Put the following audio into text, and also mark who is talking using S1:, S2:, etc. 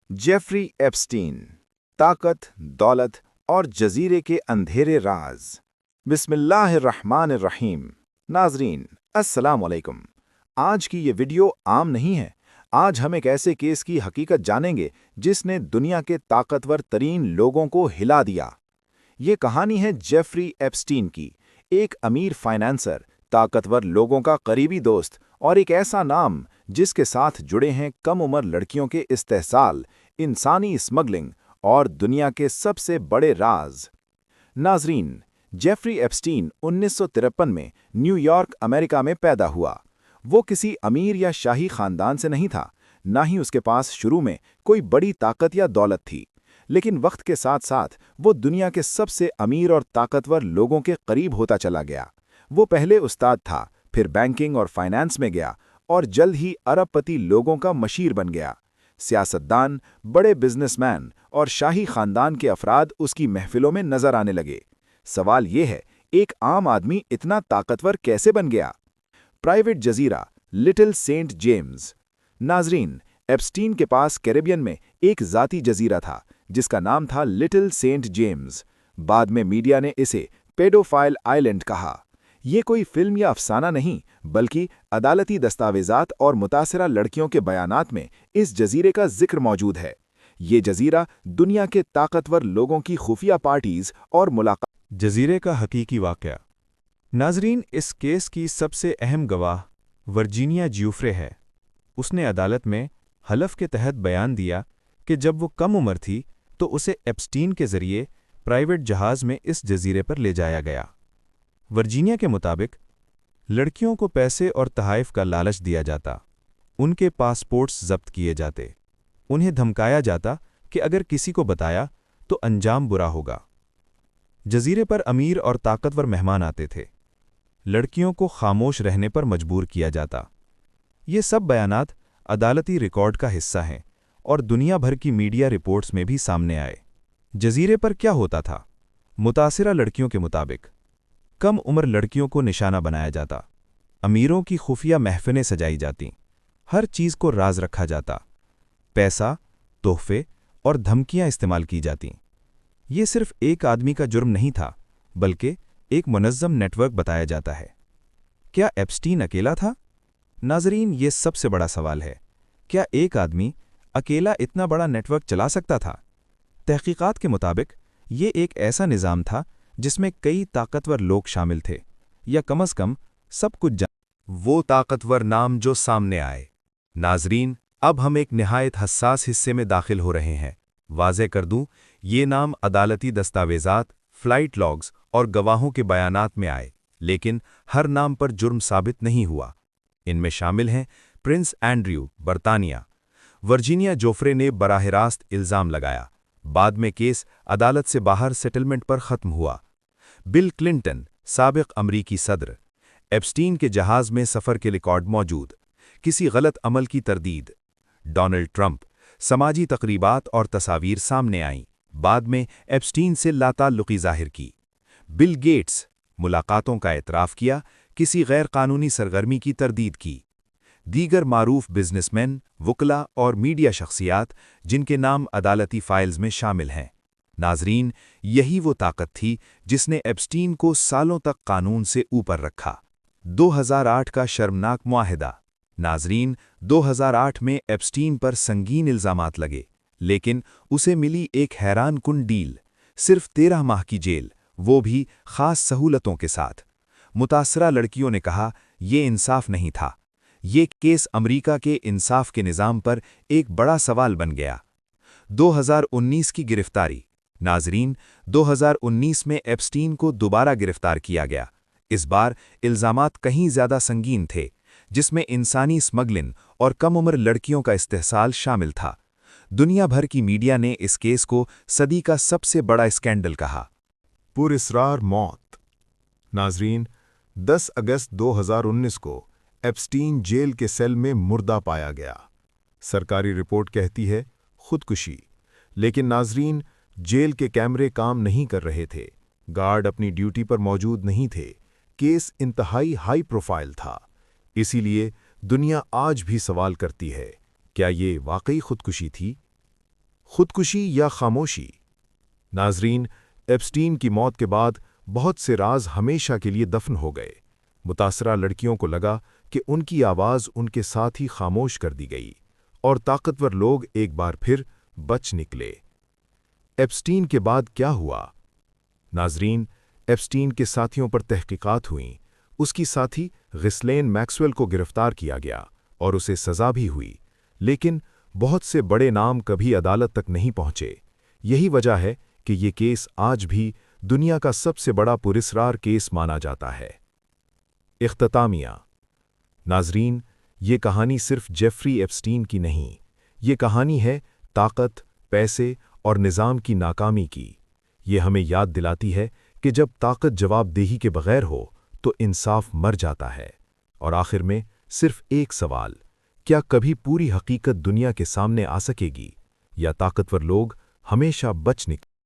S1: Jeffrey Epstein, ताकत, दौलत और जजीरे के अंधेरे राज। बिस्मिल्लाहिर्रहमानिर्रहीम। नाजरीन, अस्सलाम वालेकुम। आज की ये वीडियो आम नहीं है। आज हम एक ऐसे केस की हकीकत जानेंगे जिसने दुनिया के ताकतवर तरीन लोगों को हिला दिया। ये कहानी है जेफरी एप्स्टीन की, एक अमीर फाइनेंसर, ताकतवर लोगों का करीबी दोस्त और एक ऐसा नाम जिसके साथ जुड़े हैं कम उम्र लड़कियों के इस्तेहसाल, इंसानी स्मगलिंग और दुनिया के सबसे बड़े राज। नाजरीन, जेफरी एप्स्टीन 1953 में न्यूयॉर्क, अमेरिका में पैदा हुआ। वो किसी अमीर या शाही खानदान से नहीं था, ना ही उसके पास शुरू में कोई बड़ी ताकत या दौलत थी। लेकिन वक्त के साथ साथ वो दुनिया के सबसे अमीर और ताकतवर लोगों के करीब होता चला गया। वो पहले उस्ताद था, फिर बैंकिंग और फाइनेंस में गया और जल्द ही अरबपति लोगों का मशीर बन गया। सियासतदान, बड़े बिजनेसमैन और शाही खानदान के अफराद उसकी महफिलों में नजर आने लगे। सवाल ये है, एक आम आदमी इतना ताकतवर कैसे बन गया? प्राइवेट जजीरा, लिटिल सेंट जेम्स। नाजरीन, एप्स्टीन के पास कैरेबियन में एक जाती जजीरा था जिसका नाम था लिटिल सेंट जेम्स। बाद में मीडिया ने इसे पेडोफाइल आइलैंड कहा। ये कोई फिल्म या अफसाना नहीं, बल्कि अदालती दस्तावेजात और मुतासरा लड़कियों के बयानात में इस जजीरे का जिक्र मौजूद है। ये जजीरा दुनिया के ताकतवर लोगों की खुफिया पार्टीज और मुलाकात।
S2: जजीरे का हकीकी वाक़या। नाजरीन, इस केस की सबसे अहम गवाह वर्जीनिया ज्यूफ्रे है। उसने अदालत में हलफ के तहत बयान दिया कि जब वो कम उम्र थी तो उसे एप्स्टीन के जरिए प्राइवेट जहाज में इस जजीरे पर ले जाया गया। वर्जीनिया के मुताबिक लड़कियों को पैसे और तहाइफ का लालच दिया जाता, उनके पासपोर्ट्स जब्त किए जाते, उन्हें धमकाया जाता कि अगर किसी को बताया तो अंजाम बुरा होगा। जजीरे पर अमीर और ताकतवर मेहमान आते थे। लड़कियों को खामोश रहने पर मजबूर किया जाता। ये सब बयानात अदालती रिकॉर्ड का हिस्सा हैं और दुनिया भर की मीडिया रिपोर्ट्स में भी सामने आए। जजीरे पर क्या होता था? मुतासिरा लड़कियों के मुताबिक कम उम्र लड़कियों को निशाना बनाया जाता, अमीरों की खुफिया महफिलें सजाई जातीं, हर चीज़ को राज रखा जाता, पैसा, तोहफे और धमकियां इस्तेमाल की जातीं। ये सिर्फ एक आदमी का जुर्म नहीं था, बल्कि एक मुनज़्ज़म नेटवर्क बताया जाता है। क्या एप्स्टीन अकेला था? नाजरीन, ये सबसे बड़ा सवाल है। क्या एक आदमी अकेला इतना बड़ा नेटवर्क चला सकता था? तहकीकात के मुताबिक ये एक ऐसा निज़ाम था जिसमें कई ताकतवर लोग शामिल थे, या कम अज़ कम सब कुछ वो ताकतवर नाम जो सामने आए। नाजरीन, अब हम एक निहायत हसास हिस्से में दाखिल हो रहे हैं। वाज़े कर दूं, ये नाम अदालती दस्तावेजात, फ्लाइट लॉग्स और गवाहों के बयानात में आए, लेकिन हर नाम पर जुर्म साबित नहीं हुआ। इनमें शामिल हैं प्रिंस एंड्रयू, बरतानिया। वर्जीनिया जोफ्रे ने बराह रास्त इल्ज़ाम लगाया। बाद में केस अदालत से बाहर सेटलमेंट पर ख़त्म हुआ। बिल क्लिंटन, साबिक़ अमरीकी सदर। एप्स्टीन के जहाज़ में सफ़र के रिकॉर्ड मौजूद। किसी गलत अमल की तरदीद। Donald Trump. समाजी तकरीबात और तस्वीर सामने आईं। बाद में एप्स्टीन से लाताल्लुक़ी ज़ाहिर की। Bill Gates. मुलाकातों का एतराफ़ किया, किसी गैर कानूनी सरगर्मी की तरदीद की। दीगर मारूफ बिजनेसमैन, वकला और मीडिया शख्सियात जिनके नाम अदालती फाइल्स में शामिल हैं। नाजरीन, यही वो ताकत थी जिसने एप्स्टीन को सालों तक कानून से ऊपर रखा। 2008 का शर्मनाक मुआहिदा। नाजरीन, 2008 में एप्स्टीन पर संगीन इल्ज़ामात लगे, लेकिन उसे मिली एक हैरानकुन डील, सिर्फ 13 माह की जेल, वो भी खास सहूलतों के साथ। मुतासरा लड़कियों ने कहा, ये इंसाफ नहीं था। ये केस अमरीका के इंसाफ के निज़ाम पर एक बड़ा सवाल बन गया। 2019 की गिरफ्तारी। नाजरीन, 2019 में एप्स्टीन को दोबारा गिरफ्तार किया गया। इस बार इल्ज़ामात कहीं ज़्यादा संगीन थे, जिसमें इंसानी स्मगलिंग और कम उम्र लड़कियों का इस्तेहसाल शामिल था। दुनिया भर की मीडिया ने इस केस को सदी का सबसे बड़ा स्कैंडल कहा।
S3: पुरस्रार मौत। नाजरीन, 10 अगस्त 2019 को एप्स्टीन जेल के सेल में मुर्दा पाया गया। सरकारी रिपोर्ट कहती है खुदकुशी, लेकिन नाजरीन, जेल के कैमरे काम नहीं कर रहे थे, गार्ड अपनी ड्यूटी पर मौजूद नहीं थे, केस इंतहाई हाई प्रोफाइल था। इसीलिए दुनिया आज भी सवाल करती है, क्या ये वाकई खुदकुशी थी? خودکشی یا خاموشی؟ ناظرین، ایپسٹین کی موت کے بعد بہت سے راز ہمیشہ کے لیے دفن ہو گئے۔ متاثرہ لڑکیوں کو لگا کہ ان کی آواز ان کے ساتھ ہی خاموش کر دی گئی، اور طاقتور لوگ ایک بار پھر بچ نکلے۔ ایپسٹین کے بعد کیا ہوا؟ ناظرین، ایپسٹین کے ساتھیوں پر تحقیقات ہوئیں۔ اس کی ساتھی غسلین میکسویل کو گرفتار کیا گیا اور اسے سزا بھی ہوئی، لیکن بہت سے بڑے نام کبھی عدالت تک نہیں پہنچے۔ یہی وجہ ہے کہ یہ کیس آج بھی دنیا کا سب سے بڑا پراسرار کیس مانا جاتا ہے۔ اختتامیہ۔ ناظرین، یہ کہانی صرف جیفری ایپسٹین کی نہیں، یہ کہانی ہے طاقت، پیسے اور نظام کی ناکامی کی۔ یہ ہمیں یاد دلاتی ہے کہ جب طاقت جواب دہی کے بغیر ہو تو انصاف مر جاتا ہے۔ اور آخر میں صرف ایک سوال: کیا کبھی پوری حقیقت دنیا کے سامنے آ سکے گی، یا طاقتور لوگ ہمیشہ بچ نکلیں گے؟